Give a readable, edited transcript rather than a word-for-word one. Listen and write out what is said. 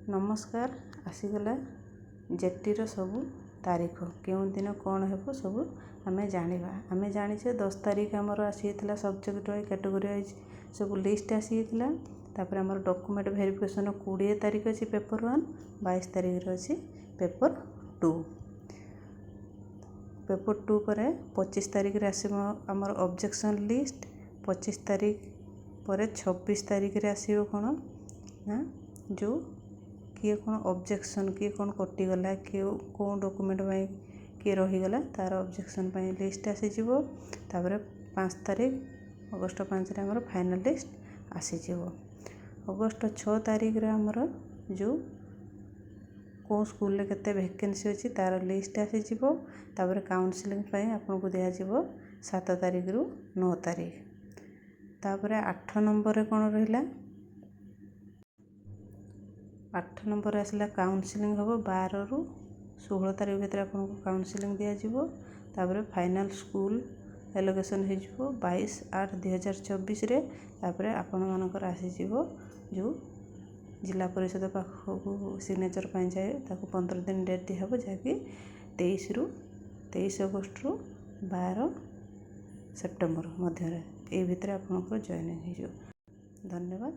नमस्कार आसीगला जेटीर सबू तारीख केउं दिन कौन हेबो सबू आमे जानिबा। आमे जानिछे 10 तारीख आमर आसीथिला सब्जेक्ट वाइज कैटेगरी वाइज सबू लिस्ट आसीथिला। तापर आमर डॉक्यूमेंट वेरिफिकेशन 20 तारीख अछि पेपर 1, 22 तारीख अछि पेपर 2। पेपर 2 पर 25 तारीख रे आसीबो आमर ऑब्जेक्शन लिस्ट। 25 तारीख पर 26 तारीख रे आसीबो कोन ना जो किए कौन ऑब्जेक्शन किए कौन कटिगला किए कौन डॉक्यूमेंट में किए रहीगला तार ऑब्जेक्शन लिस्ट आसीजिवो। तापर 5 तारीख अगस्ट 5 रे हमर फाइनल लिस्ट आसीजिवो। अगस्ट 6 तारीख रे हमर जो कौ स्कूल रे केते वैकेंसी अछि तार लिस्ट आसीजिवो। तापर काउंसलिंग पई आपन को दिया जिवो 7 तारीख रु 9 तारीख। तापर 8 नंबर रे कोन रहिला 8 नंबर आसला काउंसलिंग हम 12 रु 16 तारीख भीतर आपन को काउंसलिंग दिया जिवो। तापर फाइनल स्कूल एलोकेशन हे जिवो 22/8/2024 रे। तापर आपन मानकर आसी जिवो जो जिला परिषद पाखो सिग्नेचर पाई जाए ताको 15 दिन डेट दी हबो जाकि 23 अगस्त रु 12 सेप्टेम्बर मध्य रे ए भीतर आपन को जॉइनिंग हे जिवो। धन्यवाद।